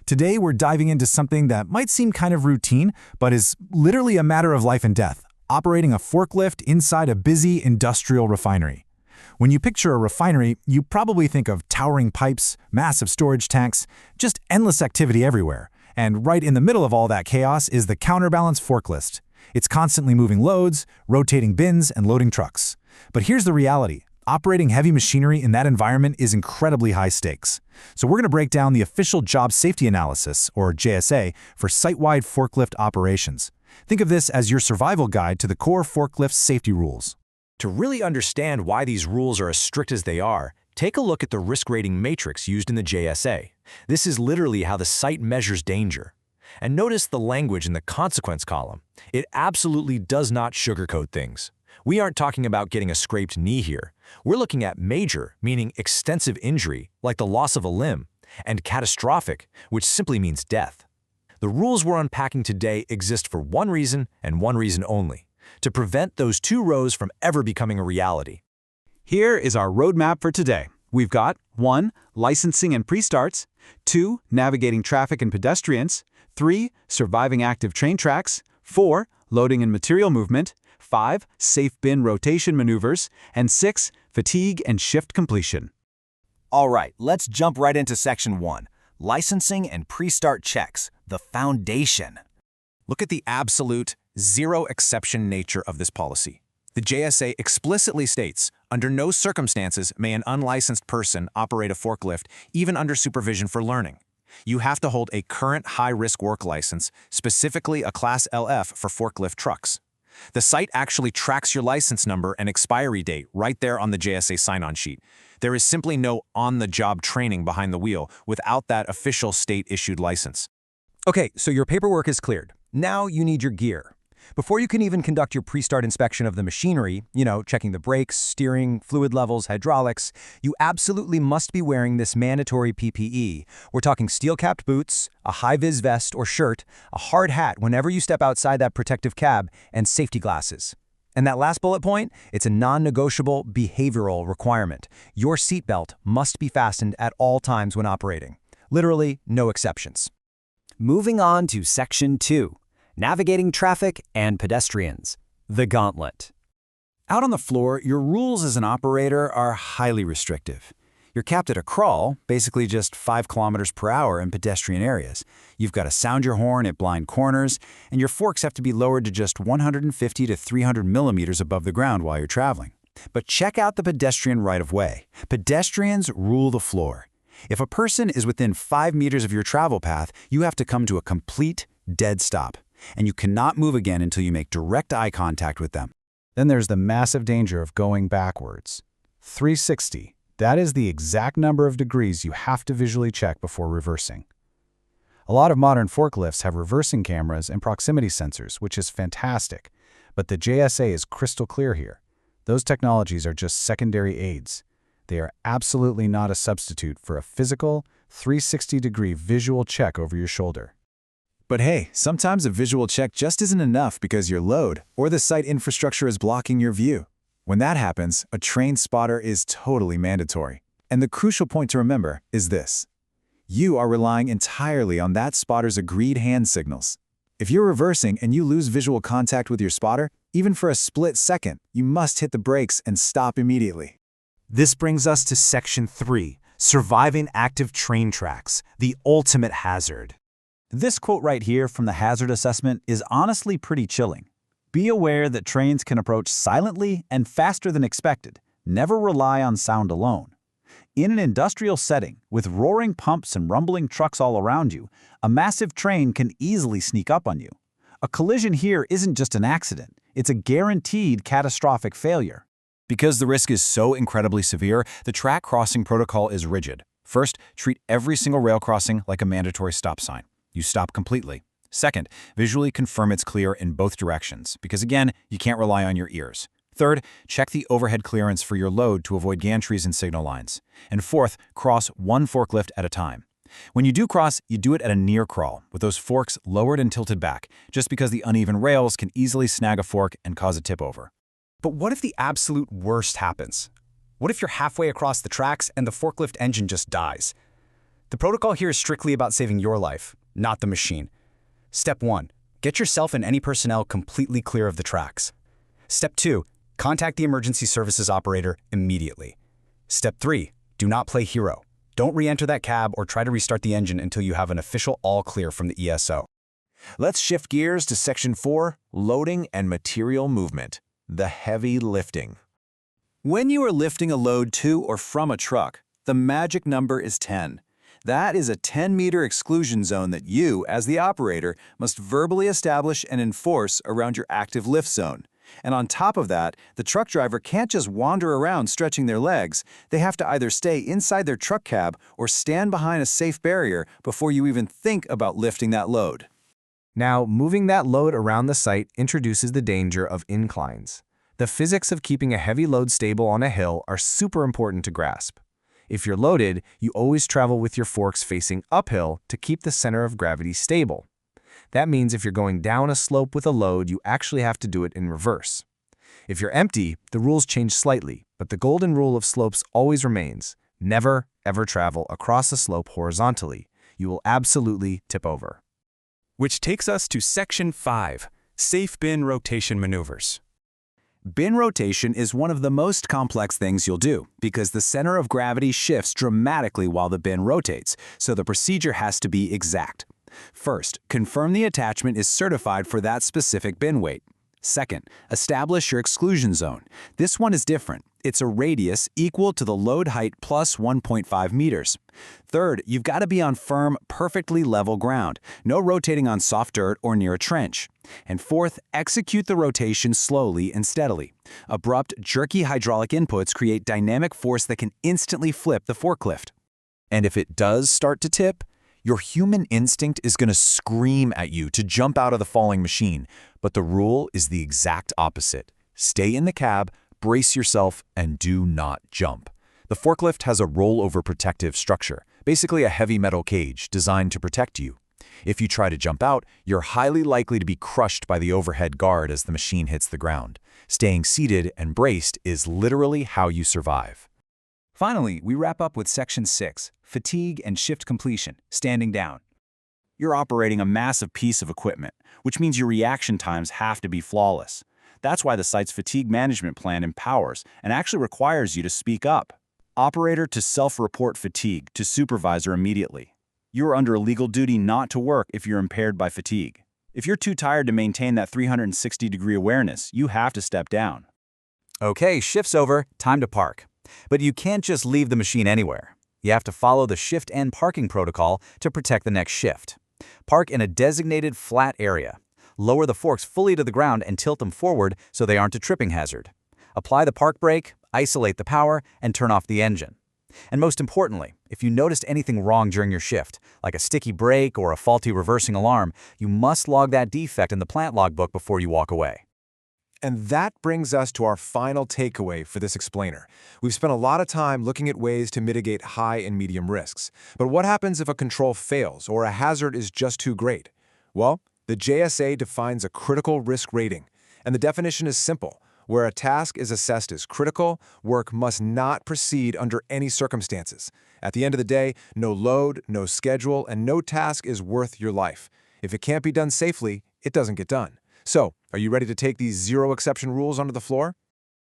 Today, we're diving into something that might seem kind of routine, but is literally a matter of life and death: operating a forklift inside a busy industrial refinery. When you picture a refinery, you probably think of towering pipes, massive storage tanks, just endless activity everywhere. And right in the middle of all that chaos is the counterbalance forklift. It's constantly moving loads, rotating bins, and loading trucks. But here's the reality: operating heavy machinery in that environment is incredibly high stakes. So we're going to break down the official Job Safety Analysis, or JSA, for site-wide forklift operations. Think of this as your survival guide to the core forklift safety rules. To really understand why these rules are as strict as they are, take a look at the risk rating matrix used in the JSA. This is literally how the site measures danger. And notice the language in the consequence column. It absolutely does not sugarcoat things. We aren't talking about getting a scraped knee here. We're looking at major, meaning extensive injury, like the loss of a limb, and catastrophic, which simply means death. The rules we're unpacking today exist for one reason and one reason only: to prevent those two rows from ever becoming a reality. Here is our roadmap for today. We've got 1. Licensing and pre-starts, 2. Navigating traffic and pedestrians, 3. Surviving active train tracks, 4. Loading and material movement, 5. Safe bin rotation maneuvers, and 6. Fatigue and shift completion. All right, let's jump right into Section 1. Licensing and pre-start checks, the foundation. Look at the absolute, zero-exception nature of this policy. The JSA explicitly states, under no circumstances may an unlicensed person operate a forklift, even under supervision for learning. You have to hold a current high-risk work license, specifically a Class LF for forklift trucks. The site actually tracks your license number and expiry date right there on the JSA sign-on sheet. There is simply no on-the-job training behind the wheel without that official state-issued license. Okay, so your paperwork is cleared. Now you need your gear. Before you can even conduct your pre-start inspection of the machinery, checking the brakes, steering, fluid levels, hydraulics, you absolutely must be wearing this mandatory PPE. We're talking steel-capped boots, a high-vis vest or shirt, a hard hat whenever you step outside that protective cab, and safety glasses. And that last bullet point, it's a non-negotiable behavioral requirement. Your seatbelt must be fastened at all times when operating. Literally, no exceptions. Moving on to Section 2. Navigating traffic and pedestrians. The gauntlet. Out on the floor, your rules as an operator are highly restrictive. You're capped at a crawl, basically just 5 kilometers per hour in pedestrian areas. You've got to sound your horn at blind corners, and your forks have to be lowered to just 150 to 300 millimeters above the ground while you're traveling. But check out the pedestrian right-of-way. Pedestrians rule the floor. If a person is within 5 meters of your travel path, you have to come to a complete dead stop. And you cannot move again until you make direct eye contact with them. Then there's the massive danger of going backwards. 360. That is the exact number of degrees you have to visually check before reversing. A lot of modern forklifts have reversing cameras and proximity sensors, which is fantastic. But the JSA is crystal clear here. Those technologies are just secondary aids. They are absolutely not a substitute for a physical, 360-degree visual check over your shoulder. But hey, sometimes a visual check just isn't enough because your load or the site infrastructure is blocking your view. When that happens, a trained spotter is totally mandatory. And the crucial point to remember is this: you are relying entirely on that spotter's agreed hand signals. If you're reversing and you lose visual contact with your spotter, even for a split second, you must hit the brakes and stop immediately. This brings us to Section 3, Surviving Active Train Tracks, the ultimate hazard. This quote right here from the hazard assessment is honestly pretty chilling. Be aware that trains can approach silently and faster than expected. Never rely on sound alone. In an industrial setting, with roaring pumps and rumbling trucks all around you, a massive train can easily sneak up on you. A collision here isn't just an accident, it's a guaranteed catastrophic failure. Because the risk is so incredibly severe, the track crossing protocol is rigid. First, treat every single rail crossing like a mandatory stop sign. You stop completely. Second, visually confirm it's clear in both directions, because again, you can't rely on your ears. Third, check the overhead clearance for your load to avoid gantries and signal lines. And fourth, cross one forklift at a time. When you do cross, you do it at a near crawl, with those forks lowered and tilted back, just because the uneven rails can easily snag a fork and cause a tip over. But what if the absolute worst happens? What if you're halfway across the tracks and the forklift engine just dies? The protocol here is strictly about saving your life, not the machine. Step 1. Get yourself and any personnel completely clear of the tracks. Step 2. Contact the emergency services operator immediately. Step 3. Do not play hero. Don't re-enter that cab or try to restart the engine until you have an official all clear from the ESO. Let's shift gears to Section 4, Loading and Material Movement, the heavy lifting. When you are lifting a load to or from a truck, the magic number is 10. That is a 10-meter exclusion zone that you, as the operator, must verbally establish and enforce around your active lift zone. And on top of that, the truck driver can't just wander around stretching their legs. They have to either stay inside their truck cab or stand behind a safe barrier before you even think about lifting that load. Now, moving that load around the site introduces the danger of inclines. The physics of keeping a heavy load stable on a hill are super important to grasp. If you're loaded, you always travel with your forks facing uphill to keep the center of gravity stable. That means if you're going down a slope with a load, you actually have to do it in reverse. If you're empty, the rules change slightly, but the golden rule of slopes always remains. Never, ever travel across a slope horizontally. You will absolutely tip over. Which takes us to Section 5, Safe Bin Rotation Maneuvers. Bin rotation is one of the most complex things you'll do because the center of gravity shifts dramatically while the bin rotates, so the procedure has to be exact. First, confirm the attachment is certified for that specific bin weight. Second, establish your exclusion zone. This one is different. It's a radius equal to the load height plus 1.5 meters. Third, you've got to be on firm, perfectly level ground. No rotating on soft dirt or near a trench. And fourth, execute the rotation slowly and steadily. Abrupt, jerky hydraulic inputs create dynamic force that can instantly flip the forklift. And if it does start to tip, your human instinct is going to scream at you to jump out of the falling machine, but the rule is the exact opposite. Stay in the cab, brace yourself, and do not jump. The forklift has a rollover protective structure, basically a heavy metal cage designed to protect you. If you try to jump out, you're highly likely to be crushed by the overhead guard as the machine hits the ground. Staying seated and braced is literally how you survive. Finally, we wrap up with Section 6, Fatigue and Shift Completion, Standing Down. You're operating a massive piece of equipment, which means your reaction times have to be flawless. That's why the site's fatigue management plan empowers and actually requires you to speak up. Operator to self-report fatigue to supervisor immediately. You're under a legal duty not to work if you're impaired by fatigue. If you're too tired to maintain that 360-degree awareness, you have to step down. Okay, shift's over, time to park. But you can't just leave the machine anywhere. You have to follow the shift and parking protocol to protect the next shift. Park in a designated flat area. Lower the forks fully to the ground and tilt them forward so they aren't a tripping hazard. Apply the park brake, isolate the power, and turn off the engine. And most importantly, if you noticed anything wrong during your shift, like a sticky brake or a faulty reversing alarm, you must log that defect in the plant logbook before you walk away. And that brings us to our final takeaway for this explainer. We've spent a lot of time looking at ways to mitigate high and medium risks. But what happens if a control fails or a hazard is just too great? Well, the JSA defines a critical risk rating. And the definition is simple. Where a task is assessed as critical, work must not proceed under any circumstances. At the end of the day, no load, no schedule, and no task is worth your life. If it can't be done safely, it doesn't get done. So, are you ready to take these zero-exception rules onto the floor?